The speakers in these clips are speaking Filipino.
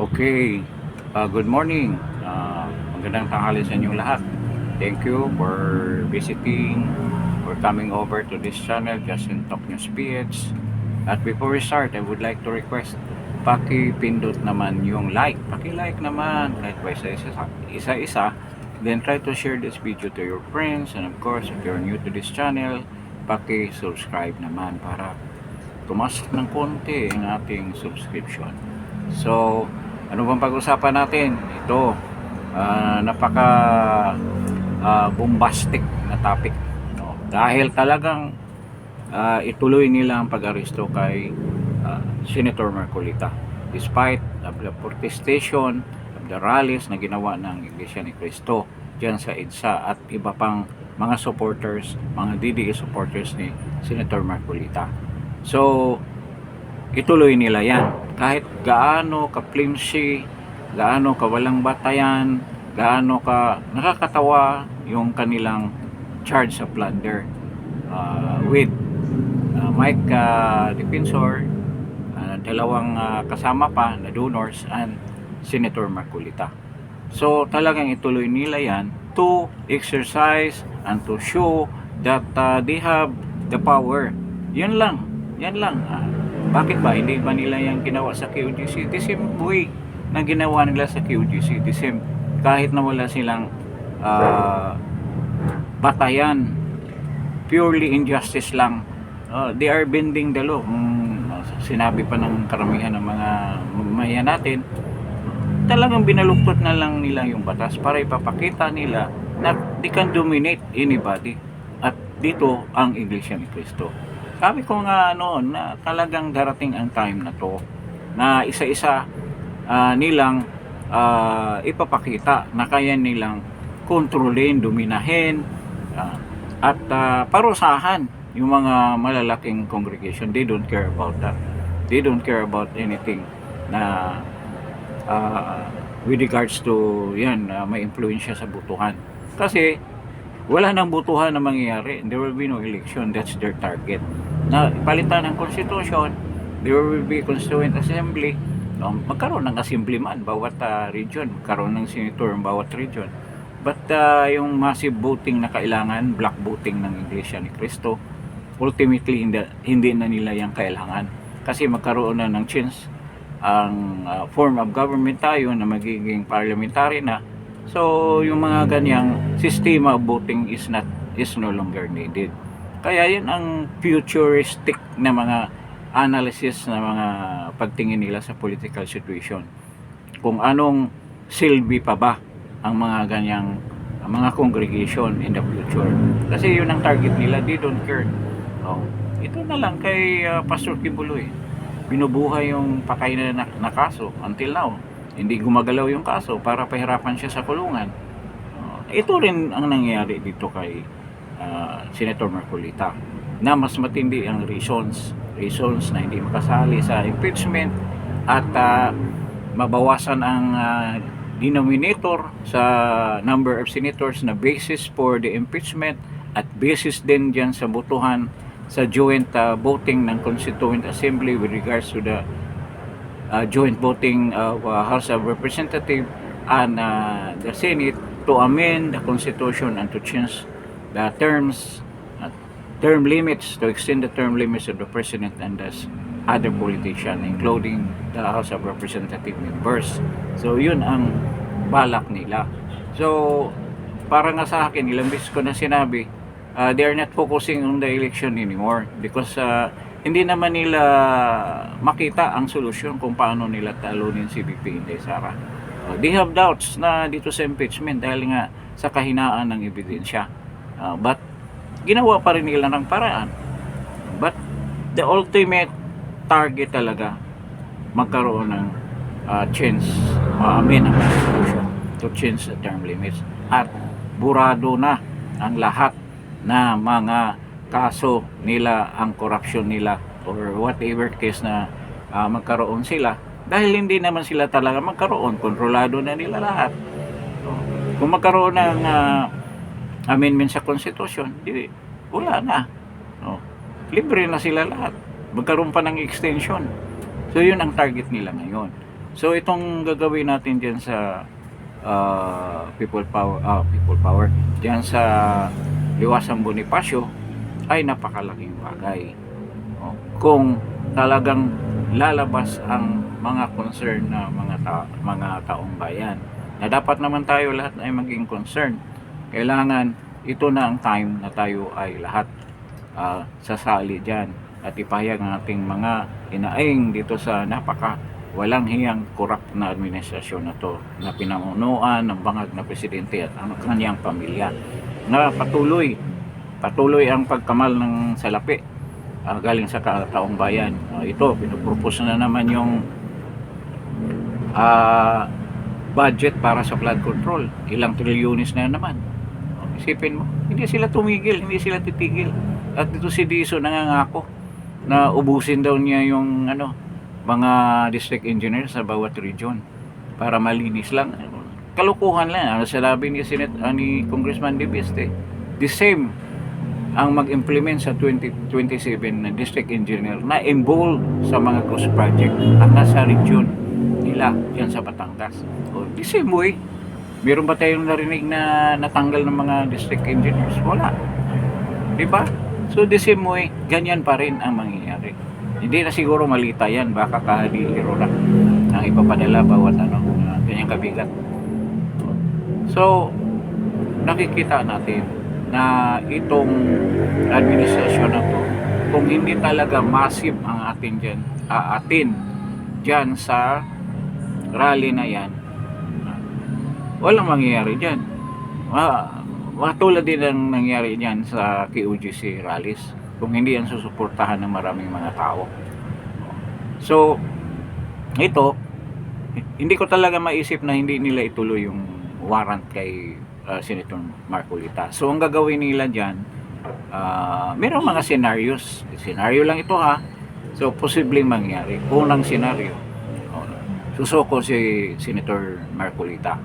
Okay, good morning. Magandang tanghali sa inyong lahat. Thank you for visiting, for coming over to this channel, Justin Talk News PH. At before we start, I would like to request, paki-pindot naman yung like. Paki-like naman, kahit pa isa-isa. Then try to share this video to your friends. And of course, if you're new to this channel, paki-subscribe naman para tumas ng konti ang ating subscription. So, ano bang pag-usapan natin? Ito, napaka bombastic na topic, no? Dahil talagang ituloy nila ang pag-aresto kay Senator Marcolita despite of the protestation, of the rallies na ginawa ng Iglesia ni Cristo dyan sa EDSA at iba pang mga supporters, mga DDA supporters ni Senator Marcolita. So, ituloy nila yan kahit gaano ka flimsy, gaano ka walang batayan, gaano ka nakakatawa yung kanilang charge sa plunder with Mike Defensor, dalawang kasama pa na donors, and Senator Marcolita. So talagang ituloy nila yan to exercise and to show that they have the power. Yan lang. Bakit ba hindi ba nila yung ginawa sa QGC? The same way na ginawa nila sa QGC, the same, kahit na wala silang batayan, purely injustice lang, they are bending the law. Sinabi pa ng karamihan ng mga mamamayan natin, talagang binaluktot na lang nila yung batas para ipapakita nila na they can dominate anybody. At dito ang Iglesia ni Cristo. Sabi ko nga noon na talagang darating ang time na to na isa-isa nilang ipapakita na kaya nilang kontrolin, dominahin, at parusahan yung mga malalaking congregation. They don't care about that. They don't care about anything na with regards to yan, may influensya sa butuhan. Kasi wala nang butuhan na mangyayari. There will be no election. That's their target. Na palitan ng constitution, there will be constituent assembly. Magkaroon ng assemblyman bawat region, magkaroon ng senator ng bawat region. But yung massive voting na kailangan, black voting ng Iglesia ni Cristo, ultimately hindi na nila yung kailangan. Kasi magkaroon na ng chance ang form of government tayo na magiging parliamentary na. So yung mga ganyang sistema of voting is no longer needed. Kaya yun ang futuristic na mga analysis na mga pagtingin nila sa political situation. Kung anong silbi pa ba ang mga ganyang mga congregation in the future. Kasi yun ang target nila, they don't care. Ito na lang kay Pastor Kibuloy. Binubuhay yung patay na kaso until now. Hindi gumagalaw yung kaso para pahirapan siya sa kulungan. Ito rin ang nangyayari dito kay Senator Marcolita, na mas matindi ang reasons na hindi makasali sa impeachment at mabawasan ang denominator sa number of senators na basis for the impeachment at basis din dyan sa botohan sa joint voting ng Constituent Assembly with regards to the joint voting of House of Representatives and the Senate to amend the Constitution and to change the term limits, to extend the term limits of the President and the other politicians, including the House of Representative members. So yun ang balak nila. So para nga sa akin, ilang beses ko na sinabi, they are not focusing on the election anymore because hindi naman nila makita ang solusyon kung paano nila talunin si VP Inday Sara. They have doubts na dito sa impeachment dahil nga sa kahinaan ng ebidensya. But ginawa pa rin nila ng paraan. But the ultimate target talaga, magkaroon ng chance ma-amend ang constitution to change the term limits. At burado na ang lahat na mga kaso nila, ang corruption nila or whatever case na magkaroon sila, dahil hindi naman sila talaga magkaroon, kontrolado na nila lahat. Kung magkaroon ng amendment sa constitution, wala na. Libre na sila lahat. Magkaroon pa ng extension. So yun ang target nila ngayon. So itong gagawin natin diyan sa people power diyan sa Liwasang Bonifacio ay napakalaking bagay. Kung talagang lalabas ang mga concern na mga taong bayan, na dapat naman tayo lahat ay maging concern. Kailangan ito na ang time na tayo ay lahat sasali dyan at ipahayag ng ating mga inaing dito sa walang hiyang korap na administrasyon na to, na pinamunuan ng bangag na presidente at ang kanyang pamilya, na patuloy ang pagkamal ng salapi galing sa taong bayan. Ito, pinupropose na naman yung budget para sa flood control. Ilang trilyones na naman. Isipin mo, hindi sila tumigil, hindi sila titigil. At dito si Diso nangangako na ubusin daw niya yung mga district engineer sa bawat region para malinis lang. Kalukuhan lang. Sabi ni ni Congressman De Viste, the same ang mag-implement sa 2027 na district engineer na involved sa mga ghost project ang nasa region nila yan sa Batangas. The same way, meron ba tayong narinig na natanggal ng mga district engineers? Wala. Diba? So the same way, ganyan pa rin ang mangyayari. Hindi na siguro malita yan, baka kahadihiro na ang ipapadala bawat ganyang kabigat. So nakikita natin na itong administrasyon na to, kung hindi talaga massive ang atin dyan sa rally na yan, walang mangyayari dyan. Matulad din ang nangyari dyan sa KOGC rallies kung hindi yan susuportahan ng maraming mga tao. So ito, hindi ko talaga maisip na hindi nila ituloy yung warrant kay Senator Marcolita. So ang gagawin nila dyan, mayroong mga scenarios. Scenario lang ito ha. So posibleng mangyari. Unang scenario, susuko si Senator Marcolita.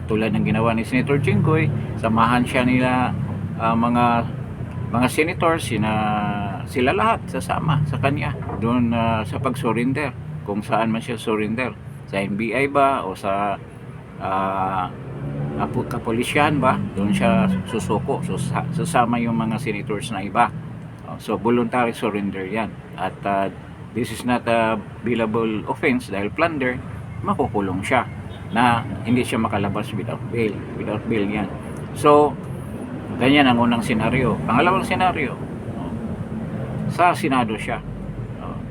Tulad ng ginawa ni Senator Jinggoy, samahan siya nila mga senators, sila lahat sasama sa kanya doon sa pag-surrender, kung saan man siya surrender, sa NBI ba o sa kapulisyan ba, doon siya susuko. So sasama yung mga senators na iba. So voluntary surrender yan. At this is not a billable offense dahil plunder, makukulong siya na hindi siya makalabas without bail yan. So ganyan ang unang senaryo. Pangalawang senaryo, sa Senado siya.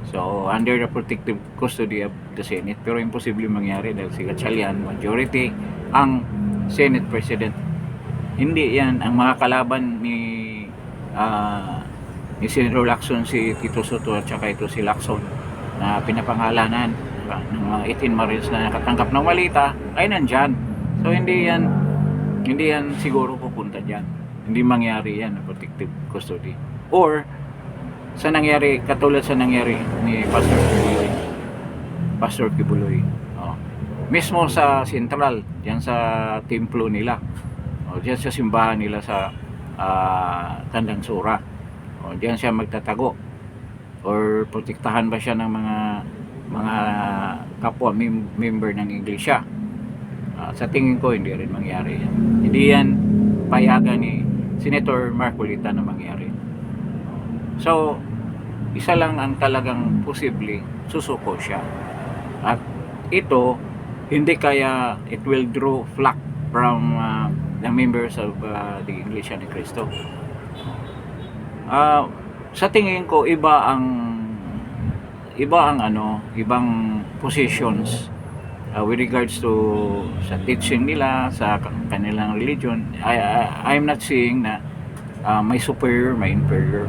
So under the protective custody of the Senate, pero imposible mangyari dahil si Gatchalian majority ang Senate President. Hindi yan ang mga kalaban ni Senator Lacson, si Tito Soto at saka ito si Lacson na pinapangalanan ng mga 18 Marines na nakatanggap ng malita ay nandyan. So hindi yan siguro pupunta dyan. Hindi mangyari yan na protective custody. Or katulad sa nangyari ni Pastor Kibuloy. Mismo sa Central, diyan sa templo nila, diyan sa simbahan nila sa Tandang Sura, diyan siya magtatago, or protektahan ba siya ng mga kapwa member ng iglesia? Sa tingin ko hindi rin mangyari yan. Hindi yan payagan ni Senator Marcolita na mangyari. So isa lang ang talagang posible, susuko siya. At ito, hindi kaya it will draw flack from the members of the Iglesia ni Cristo. Sa tingin ko ibang positions with regards to sa teaching nila sa kanilang religion. I'm not saying na may superior, may inferior.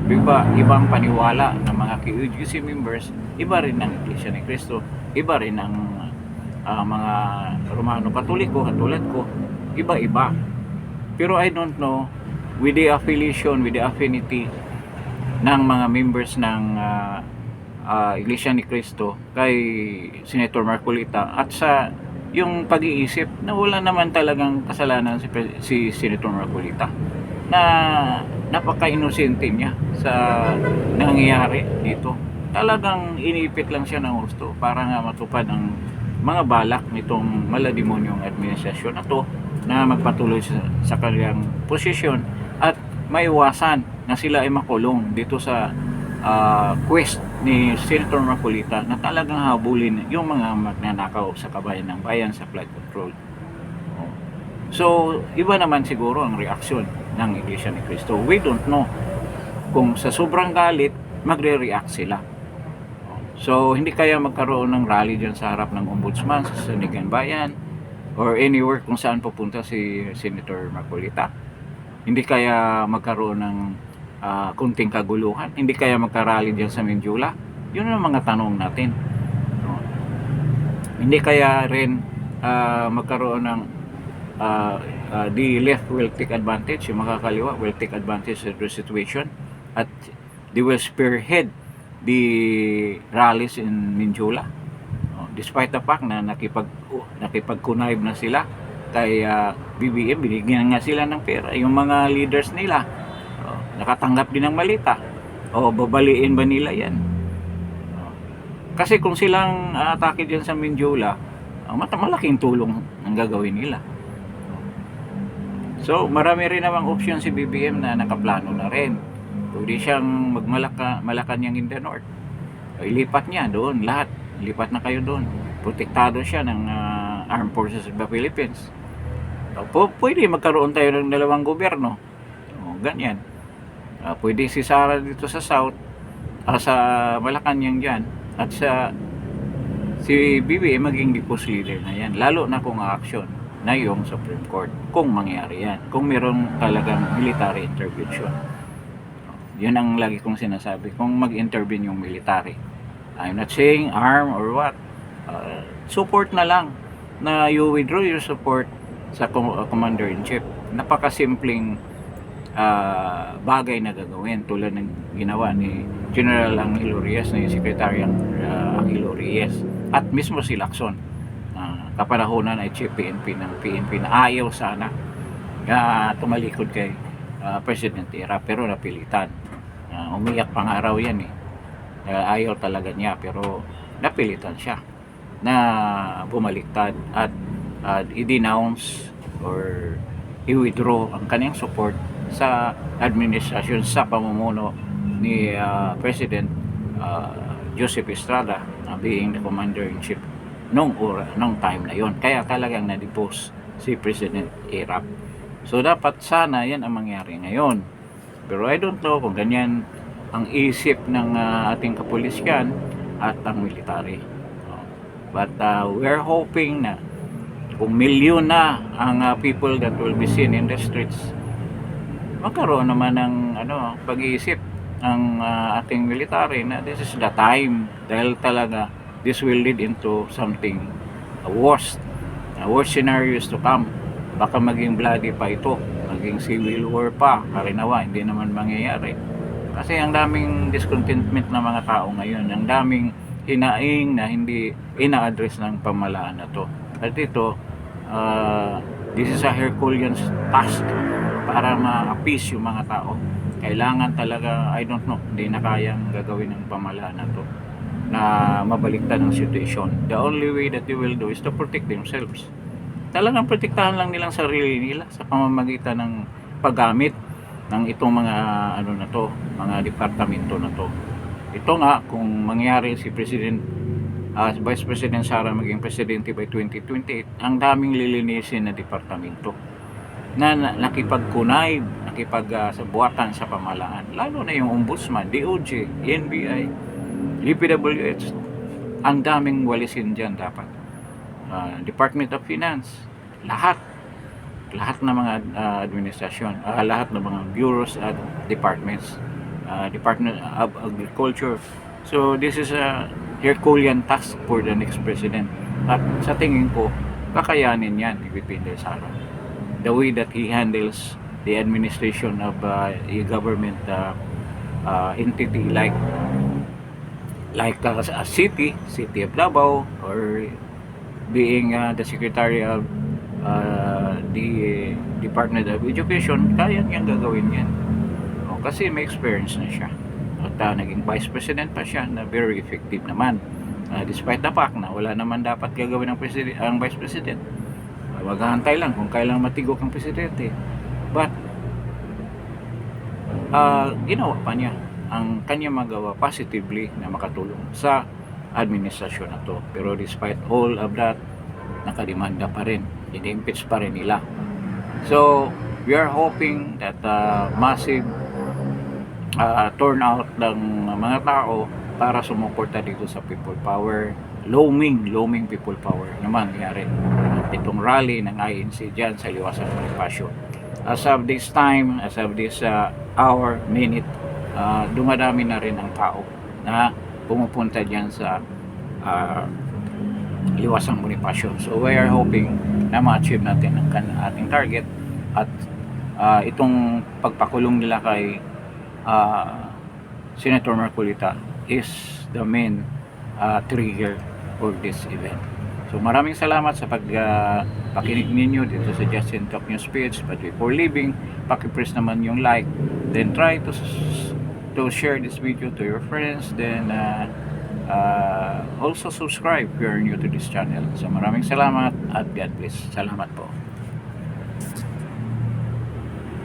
Ibang paniwala ng mga KOGC members, iba rin ang Iglesia ni Cristo, iba rin ang mga Romano Katoliko katulad ko, iba-iba. Pero I don't know, with the affiliation, with the affinity ng mga members ng Iglesia ni Cristo kay Senator Marcolita, at sa yung pag-iisip na wala naman talagang kasalanan si Senator Marcolita, na napaka-inosente niya sa nangyayari dito. Talagang iniipit lang siya ng gusto para nga matupad ang mga balak nitong malademonyong administrasyon na to na magpatuloy sa kanilang posisyon at maiwasan na sila ay makulong dito sa quest ni Senator Marcolita na talagang habulin yung mga magnanakaw sa kabayan ng bayan sa flood control. So, iba naman siguro ang reaksyon ng Iglesia ni Cristo. We don't know kung sa sobrang galit magre-react sila. So, hindi kaya magkaroon ng rally dyan sa harap ng ombudsman sa Sanigan Bayan or anywhere kung saan pupunta si Senator Marcolita. Hindi kaya magkaroon ng kunting kaguluhan. Hindi kaya magka-rally dyan sa Mindula. Yun ang mga tanong natin. Hindi kaya rin magkaroon ng the left will take advantage, yung makakaliwa will take advantage of the situation at they will spearhead the rallies in Mindula, despite the fact na nakipag-connive na sila kay BBM, binigyan nga sila ng pera yung mga leaders nila, nakatanggap din ng malita, babaliin ba nila yan? Kasi kung silang atake dyan sa Mindula, malaking tulong ang gagawin nila. So marami rin namang option si BBM na nakaplano na rin. Pwede siyang Malacanang in the north. Ilipat niya doon lahat. Lipat na kayo doon. Protektado siya ng Armed Forces of the Philippines. Pwede magkaroon tayo ng dalawang gobyerno. Ganyan. Pwede si Sara dito sa south, sa Malacanang dyan, at si BBM maging deposed leader na yan. Lalo na kung action na yung Supreme Court. Kung mangyari yan. Kung meron talagang military intervention. Yun ang lagi kong sinasabi. Kung mag-intervene yung military, I'm not saying arm or what, support na lang na you withdraw your support sa commander-in-chief. Napakasimpleng bagay na gagawin tulad ng ginawa ni General Angelo Reyes, na yung Secretary Angelo Reyes, at mismo si Lacson, kapanahonan ay chief PNP ng PNP na ayaw sana tumalikod kay President Era, pero napilitan. Umiyak pang araw yan ayaw talaga niya, pero napilitan siya na bumaliktad at i-denounce or i-withdraw ang kanyang support sa administrasyon sa pamumuno ni President Joseph Estrada, being the commander-in-chief nung time na yon. Kaya talagang na-depose si President Erap. So dapat sana yan ang mangyari ngayon. Pero I don't know kung ganyan ang isip ng ating kapulisyan at ang military. But we're hoping na kung milyon na ang people that will be seen in the streets, magkaroon naman ng pag-iisip ang ating military na this is the time, dahil talaga this will lead into something worse scenarios to come. Baka maging bloody pa ito, maging civil war pa, karinawa, hindi naman mangyayari. Kasi ang daming discontentment ng mga tao ngayon, ang daming hinaing na hindi ina-address ng pamahalaan na to. At ito, this is a Herculean task para ma-appease yung mga tao. Kailangan talaga, I don't know, hindi na kayang gagawin ng pamahalaan na to na mabaliktad ang situation. The only way that they will do is to protect themselves. Talagang protektahan lang nilang sarili nila sa pamamagitan ng paggamit ng itong mga mga departamento na to. Ito nga, kung mangyari si Vice President Sara maging presidente by 2028, ang daming lilinisin na departamento na nakipag-connive, nakipag-sabuatan sa pamahalaan, lalo na yung Ombudsman, DOJ, NBI, DPWH. Ang daming walisin dyan dapat. Department of Finance, lahat ng mga administrasyon, lahat ng mga bureaus at departments, Department of Agriculture. So this is a Herculean task for the next president, at sa tingin ko kakayanin yan ni VP Sara, the way that he handles the administration of a government entity like a city of Davao, or being the Secretary of the Department of Education. Kaya niyang gagawin yan. Kasi may experience na siya. At naging Vice President pa siya na very effective naman. Despite the fact na wala naman dapat gagawin ng ang Vice President. Maghahantay lang kung kailan matigok ang Presidente. But ginawa pa niya ang kanya magawa positively na makatulong sa administrasyon na to. Pero despite all of that, nakademanda pa rin, ini-impeach pa rin nila. So we are hoping that massive turnout ng mga tao para sumuporta dito sa people power, looming people power na mangyari itong rally ng INC dyan sa Liwasan Bonifacio. As of this time, as of this hour, minute, dumadami na rin ang tao na pumupunta dyan sa Liwasan Bonifacio. So we are hoping na ma-achieve natin ang ating target at itong pagpakulong nila kay Senator Marcolita is the main trigger for this event. So maraming salamat sa pakinig ninyo dito sa Justin Talk News page. But before leaving, pakipress naman yung like, then try to share this video to your friends, then also subscribe if you are new to this channel. So maraming salamat at God bless. Salamat po.